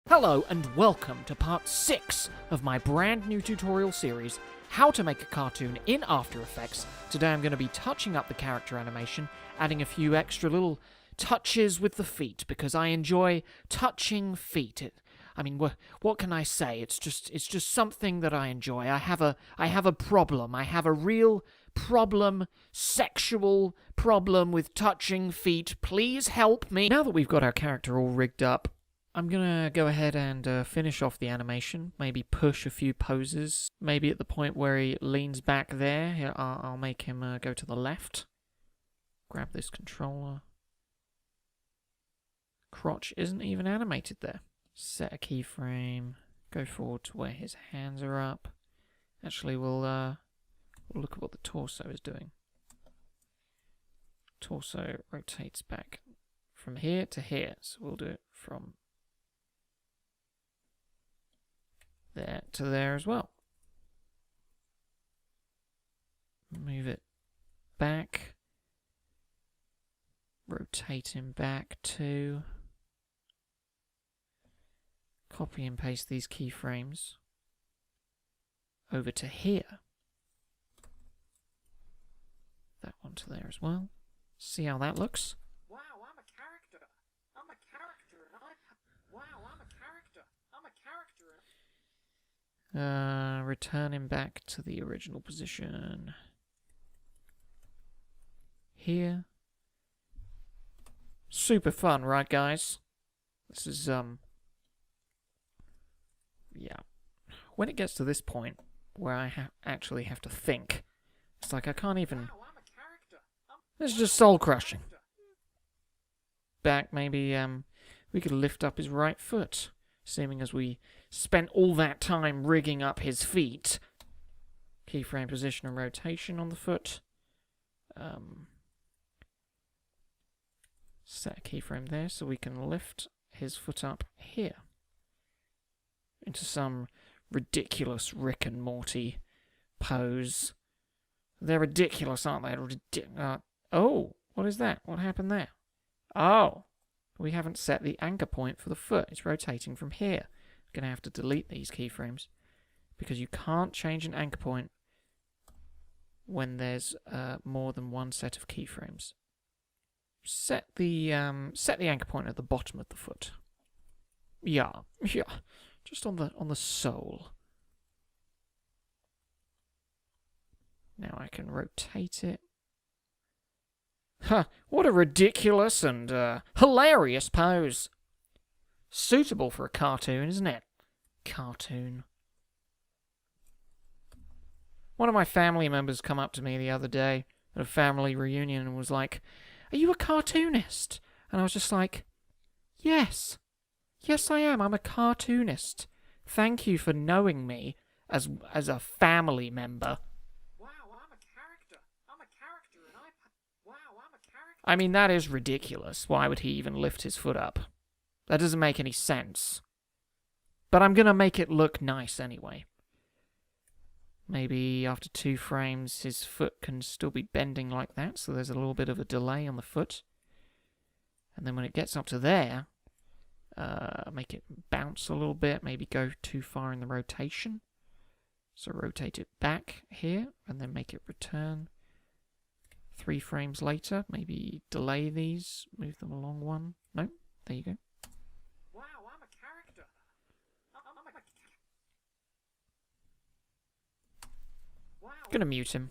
Hello and welcome to part 6 of my brand new tutorial series, How to Make a Cartoon in After Effects. Today I'm going to be touching up the character animation, adding a few extra little touches with the feet, because I enjoy touching feet. What can I say? It's just something that I enjoy. I have a problem. I have a real problem, sexual problem with touching feet. Please help me. Now that we've got our character all rigged up, I'm gonna go ahead and finish off the animation, maybe push a few poses, maybe at the point where he leans back there, I'll make him go to the left. Grab this controller. Crotch isn't even animated there. Set a keyframe, go forward to where his hands are up. Actually, we'll look at what the torso is doing. Torso rotates back from here to here, so we'll do it from there to there as well. Move it back. Rotate him back too. Copy and paste these keyframes over to here. That one to there as well. See how that looks? Wow, I'm a character. I'm a character, and wow, I'm a character. I'm a character. Return him back to the original position. Here. Super fun, right, guys? This is, yeah. When it gets to this point, where I actually have to think, it's like I can't even... Wow, I'm a character. It's just soul-crushing. Back, maybe, we could lift up his right foot, seeming as we spent all that time rigging up his feet. Keyframe position and rotation on the foot. Set a keyframe there so we can lift his foot up here into some ridiculous Rick and Morty pose. They're ridiculous, aren't they? Oh, what is that? What happened there? Oh, we haven't set the anchor point for the foot. It's rotating from here. I'm going to have to delete these keyframes because you can't change an anchor point when there's more than one set of keyframes. Set the anchor point at the bottom of the foot. Yeah, just on the sole. Now I can rotate it. Huh, what a ridiculous and hilarious pose. Suitable for a cartoon, isn't it? Cartoon. One of my family members come up to me the other day at a family reunion and was like, "Are you a cartoonist?" And I was just like, "Yes. Yes, I am. I'm a cartoonist. Thank you for knowing me as a family member." I mean, that is ridiculous. Why would he even lift his foot up? That doesn't make any sense. But I'm gonna make it look nice anyway. Maybe after 2 frames, his foot can still be bending like that, so there's a little bit of a delay on the foot. And then when it gets up to there, make it bounce a little bit, maybe go too far in the rotation. So rotate it back here, and then make it return 3 frames later. Maybe delay these, move them along 1. No, there you go. Wow, I'm a character. Wow. Gonna mute him.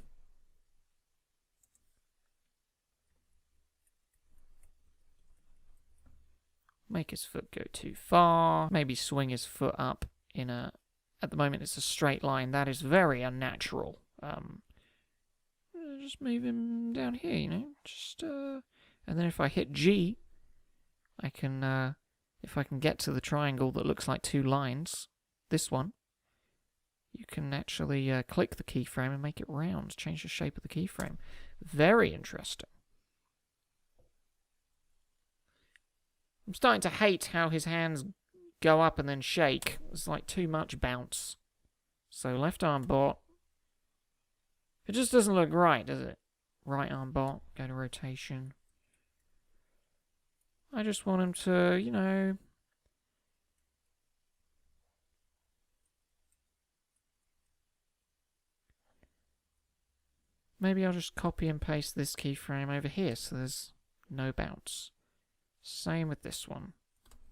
Make his foot go too far. Maybe swing his foot up in a... At the moment it's a straight line. That is very unnatural. Just move him down here, you know. Just and then if I hit G, I can if I can get to the triangle that looks like 2 lines, this one, you can actually click the keyframe and make it round, change the shape of the keyframe. Very interesting. I'm starting to hate how his hands go up and then shake. It's like too much bounce. So left arm bot. It just doesn't look right, does it? Right arm bot, go to rotation. I just want him to, you know, Maybe I'll just copy and paste this keyframe over here so there's no bounce. Same with this one.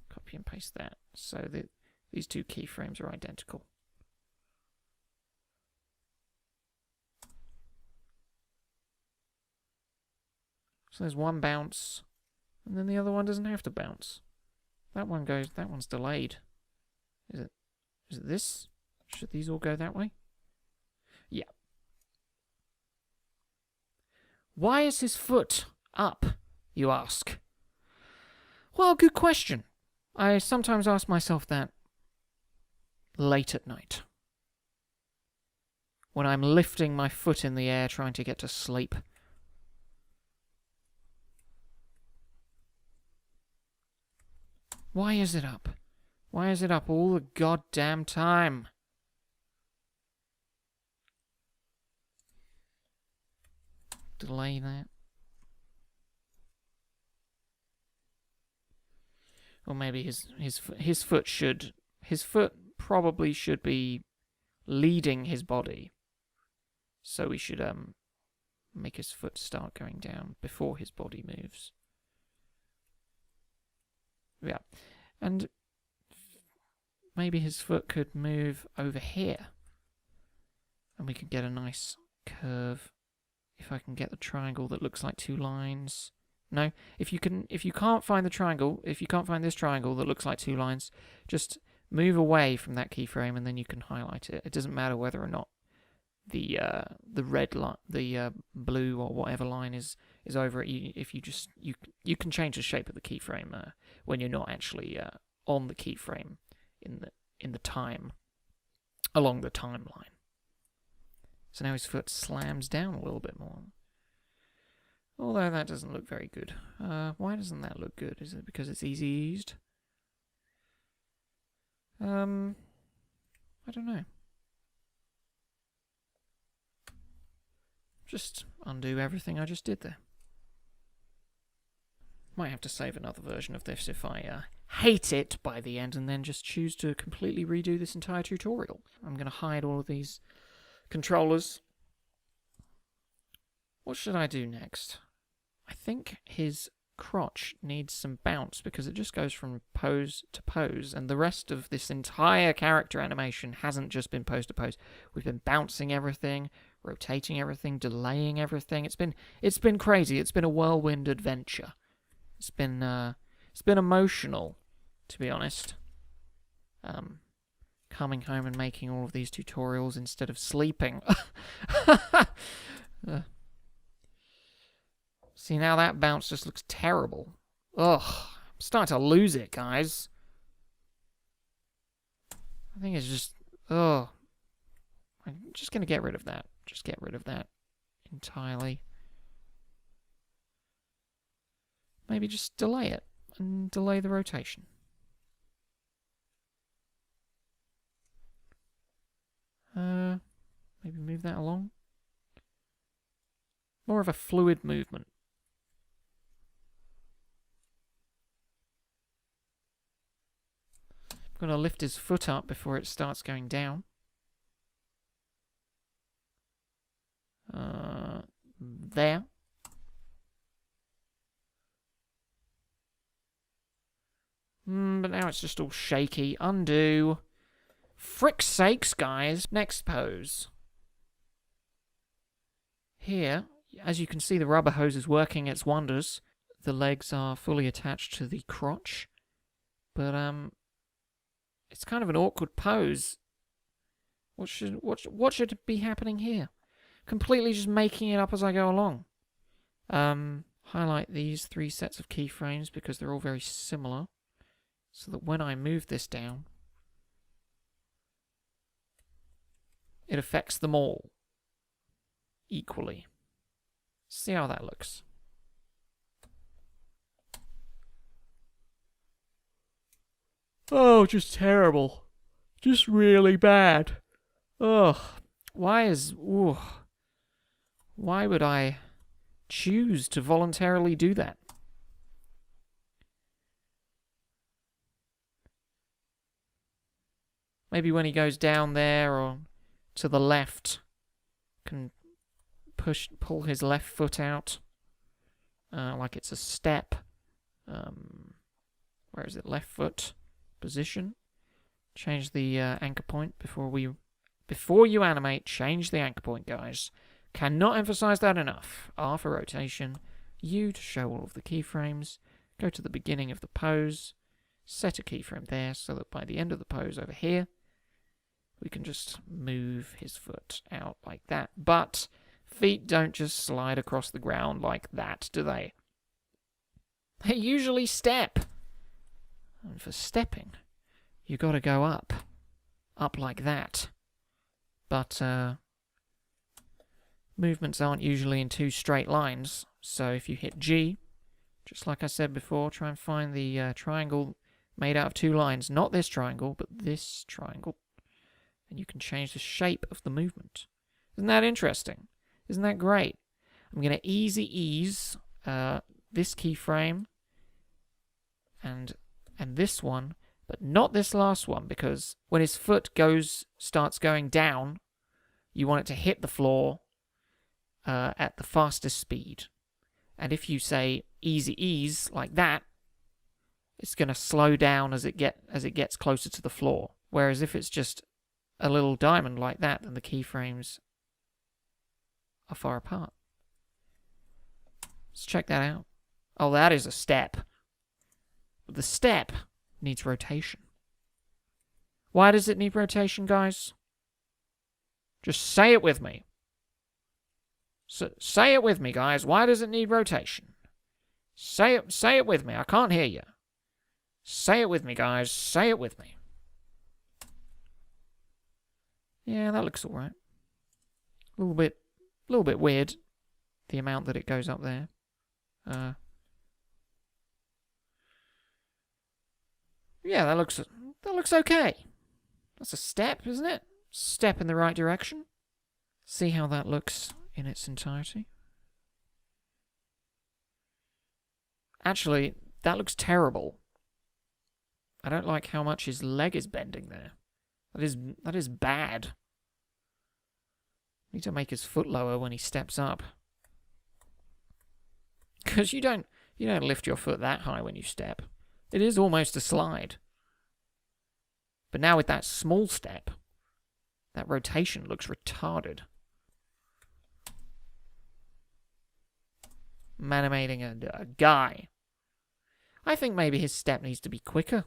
Copy and paste that. So these two keyframes are identical. So there's one bounce, and then the other one doesn't have to bounce. That one's delayed. Is it this? Should these all go that way? Yeah. Why is his foot up, you ask? Well, good question. I sometimes ask myself that late at night. When I'm lifting my foot in the air trying to get to sleep. Why is it up? Why is it up all the goddamn time? Delay that. Or maybe his foot probably should be leading his body. So we should make his foot start going down before his body moves. Yeah. And maybe his foot could move over here. And we could get a nice curve. If I can get the triangle that looks like two lines. No, if you can't find the triangle, if you can't find this triangle that looks like two lines, just move away from that keyframe and then you can highlight it. It doesn't matter whether or not the red line, the blue or whatever line is over it. If you can change the shape of the keyframe when you're not actually on the keyframe in the time along the timeline. So now his foot slams down a little bit more. Although that doesn't look very good. Why doesn't that look good? Is it because it's easy used? I don't know. Just undo everything I just did there. Might have to save another version of this if I hate it by the end and then just choose to completely redo this entire tutorial. I'm going to hide all of these controllers. What should I do next? I think his crotch needs some bounce because it just goes from pose to pose, and the rest of this entire character animation hasn't just been pose to pose. We've been bouncing everything, rotating everything, delaying everything. It's been crazy. It's been a whirlwind adventure. It's been emotional, to be honest. Coming home and making all of these tutorials instead of sleeping. See, now that bounce just looks terrible. Ugh, I'm starting to lose it, guys. I think it's just... Ugh. I'm just going to get rid of that. Just get rid of that entirely. Maybe just delay it and delay the rotation. Maybe move that along. More of a fluid movement. I'm going to lift his foot up before it starts going down. There. But now it's just all shaky. Undo. Frick's sakes, guys. Next pose. Here, as you can see, the rubber hose is working its wonders. The legs are fully attached to the crotch. But, it's kind of an awkward pose. What should be happening here? Completely just making it up as I go along. Highlight these 3 sets of keyframes because they're all very similar. So that when I move this down, it affects them all equally. See how that looks. Oh, just terrible. Just really bad. Ugh. Why would I choose to voluntarily do that? Maybe when he goes down there or to the left, can pull his left foot out like it's a step. Where is it? Left foot position. Change the anchor point before you animate. Change the anchor point, guys. Cannot emphasize that enough. R for rotation. U to show all of the keyframes. Go to the beginning of the pose. Set a keyframe there so that by the end of the pose over here, we can just move his foot out like that. But feet don't just slide across the ground like that, do they? They usually step. And for stepping, you got to go up like that. But movements aren't usually in two straight lines, so if you hit G, just like I said before, try and find the triangle made out of two lines. Not this triangle, but this triangle. And you can change the shape of the movement. Isn't that interesting? Isn't that great? I'm going to ease this keyframe and this one, but not this last one, because when his foot starts going down, you want it to hit the floor at the fastest speed. And if you say easy ease like that, it's going to slow down as it gets closer to the floor. Whereas if it's just a little diamond like that, then the keyframes are far apart. Let's check that out. Oh, that is a step. But the step needs rotation. Why does it need rotation, guys? Just say it with me. Say it with me, guys. Why does it need rotation? Say it with me. I can't hear you. Say it with me, guys. Say it with me. Yeah, that looks alright. A little bit weird, the amount that it goes up there. Yeah, that looks okay. That's a step, isn't it? Step in the right direction. See how that looks in its entirety. Actually, that looks terrible. I don't like how much his leg is bending there. That is bad. Need to make his foot lower when he steps up. Because you don't lift your foot that high when you step. It is almost a slide. But now with that small step, that rotation looks retarded. I'm animating a guy. I think maybe his step needs to be quicker.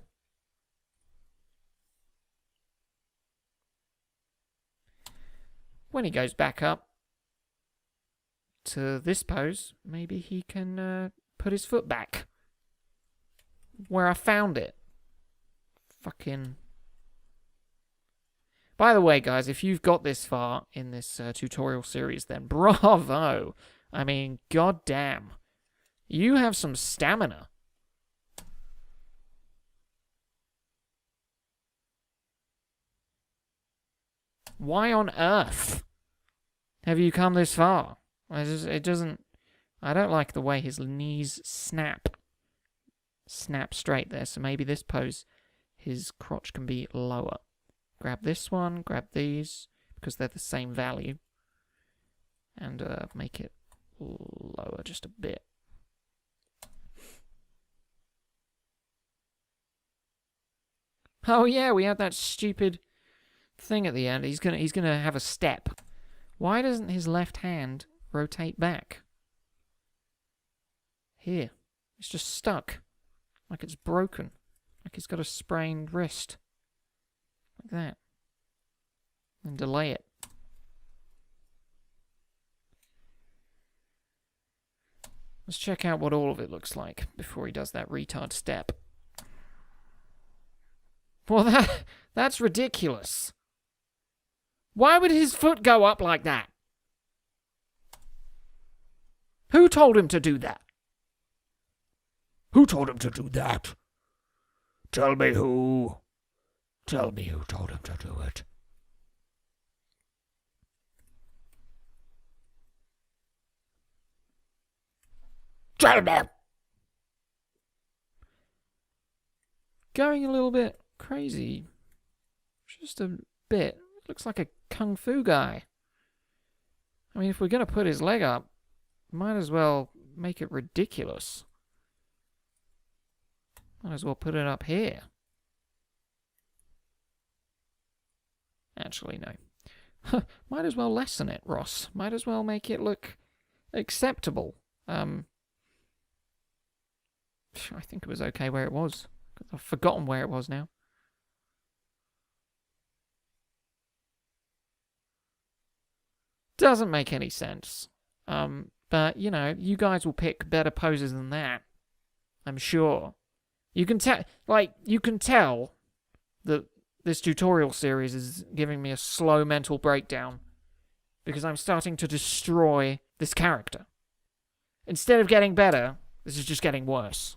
When he goes back up to this pose, maybe he can put his foot back where I found it. Fucking... By the way, guys, if you've got this far in this tutorial series, then bravo! I mean, goddamn. You have some stamina. Why on earth have you come this far? It doesn't... I don't like the way his knees snap straight there, so maybe this pose, his crotch can be lower. Grab this one, grab these, because they're the same value, and make it lower just a bit. Oh yeah, we had that stupid thing at the end. He's gonna have a step. Why doesn't his left hand rotate back? Here. It's just stuck. Like it's broken. Like he's got a sprained wrist. Like that. And delay it. Let's check out what all of it looks like before he does that retard step. Well, that's ridiculous. Why would his foot go up like that? Who told him to do that? Who told him to do that? Tell me who. Tell me who told him to do it. Tell me! Going a little bit crazy. Just a bit. Looks like a kung fu guy. I mean, if we're going to put his leg up, might as well make it ridiculous. Might as well put it up here. Actually, no. Might as well lessen it, Ross. Might as well make it look acceptable. I think it was okay where it was. I've forgotten where it was now. Doesn't make any sense. But, you know, you guys will pick better poses than that. I'm sure. You can tell that this tutorial series is giving me a slow mental breakdown because I'm starting to destroy this character. Instead of getting better, this is just getting worse.